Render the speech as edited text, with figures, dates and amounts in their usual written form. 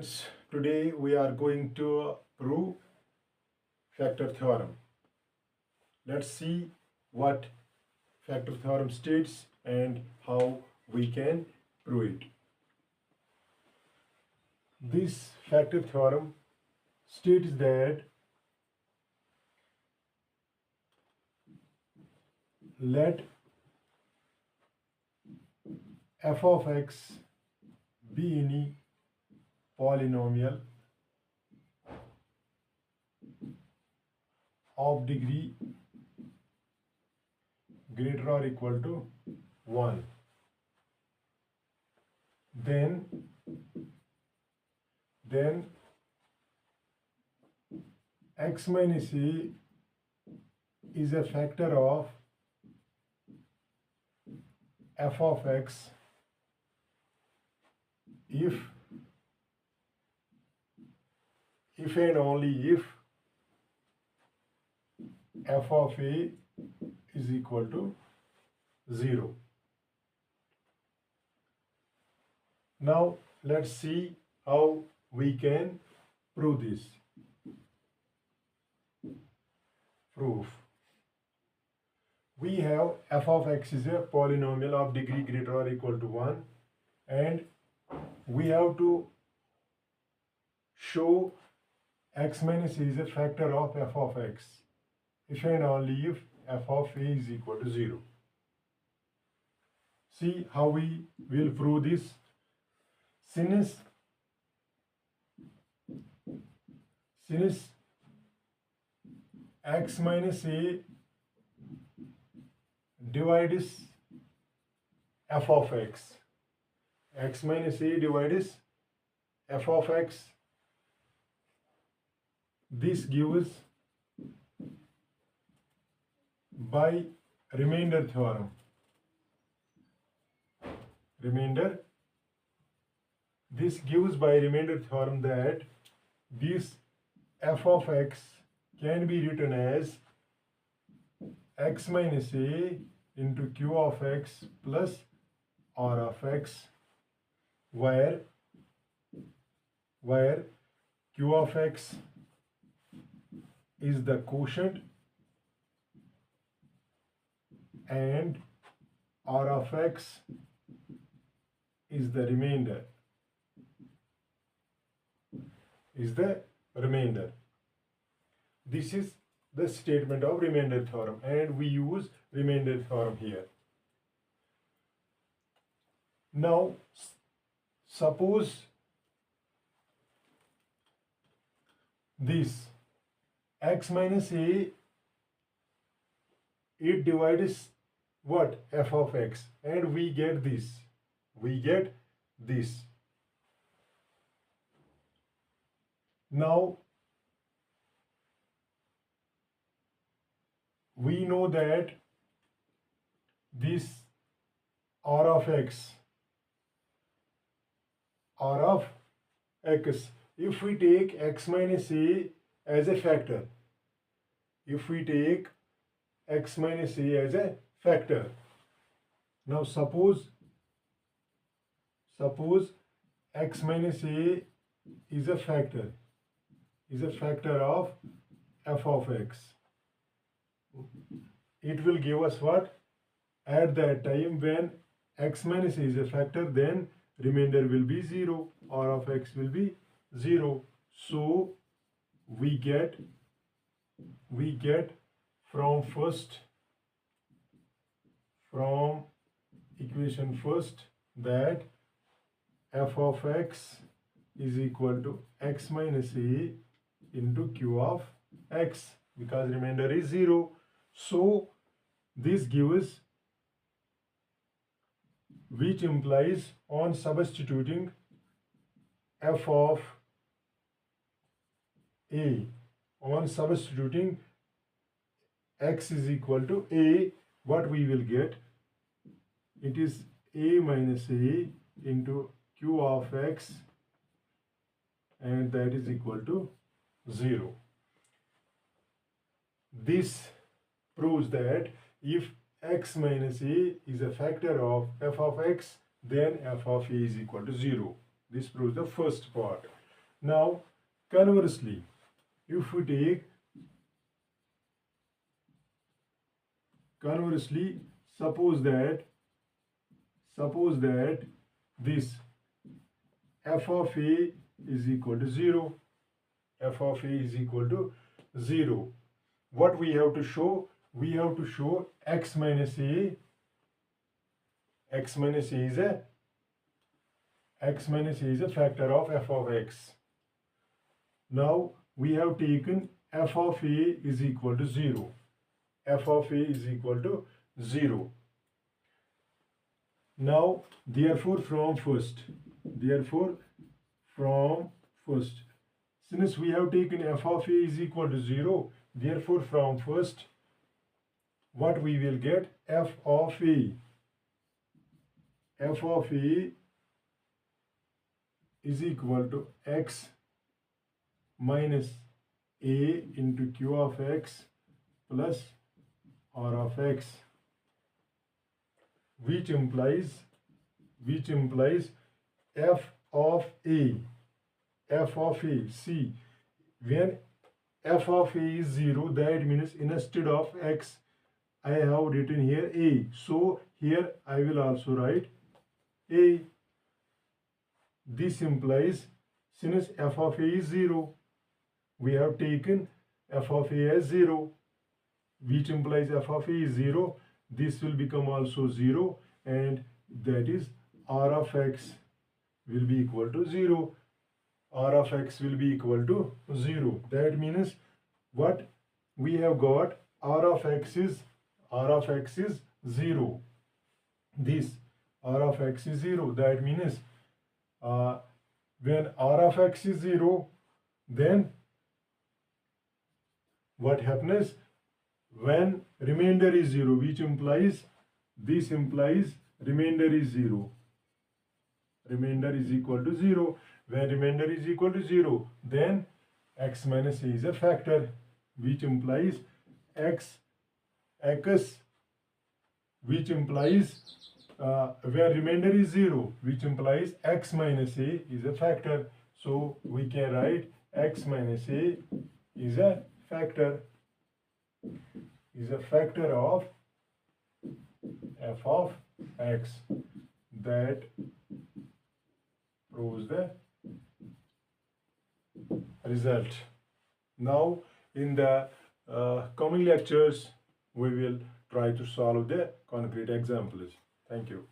Friends, today we are going to prove factor theorem. Let's see what factor theorem states and how we can prove it. This factor theorem states that let f of x be any polynomial of degree greater or equal to 1, then x minus a is a factor of f of x if and only if f of a is equal to 0. Now let's see how we can prove this. Proof. We have f of x is a polynomial of degree greater or equal to 1, and we have to show x minus a is a factor of f of x if and only if f of a is equal to 0. See how we will prove this. Since x minus a divides f of x, x minus a divides f of x, this gives by remainder theorem. This gives by remainder theorem that this f of x can be written as x minus a into q of x plus r of x, where q of x is the quotient and r of x is the remainder. This is the statement of remainder theorem, and we use remainder theorem here. Now suppose this x minus a, it divides what? F of x, and we get this. Now we know that this r of x, if we take x minus a as a factor, now suppose x minus a is a factor of f of x, it will give us what? At that time when x minus a is a factor, then remainder will be 0, r of x will be 0. So we get from equation first that f of x is equal to x minus a into q of x, because remainder is 0. So this gives, which implies on substituting f of a, x is equal to a, what we will get? It is a minus a into q of x, and that is equal to 0. This proves that if x minus a is a factor of f of x, then f of a is equal to 0. This proves the first part. Now, conversely, if we take suppose that this f of a is equal to 0. F of a is equal to 0. What we have to show? We have to show x minus a. X minus a is a factor of f of x. Now we have taken f of a is equal to 0. F of a is equal to 0. Now, therefore, from first, since we have taken f of a is equal to 0, therefore, from first, what we will get? F of a is equal to x minus a into q of x plus r of x, which implies f of a. See, when f of a is 0, that means instead of x I have written here a, so here I will also write a. This implies, since f of a is 0, we have taken f of a as 0, which implies f of a is 0. This will become also 0, and that is r of x will be equal to 0. R of x will be equal to 0. That means what we have got? R of x is 0. This r of x is 0. That means when r of x is 0, then what happens? When remainder is 0, which implies, this implies remainder is 0. Remainder is equal to 0. When remainder is equal to 0, then x minus a is a factor, which implies which implies where remainder is 0, which implies x minus a is a factor. So we can write x minus a is a factor of f of x. That proves the result. Now in the coming lectures we will try to solve the concrete examples. Thank you.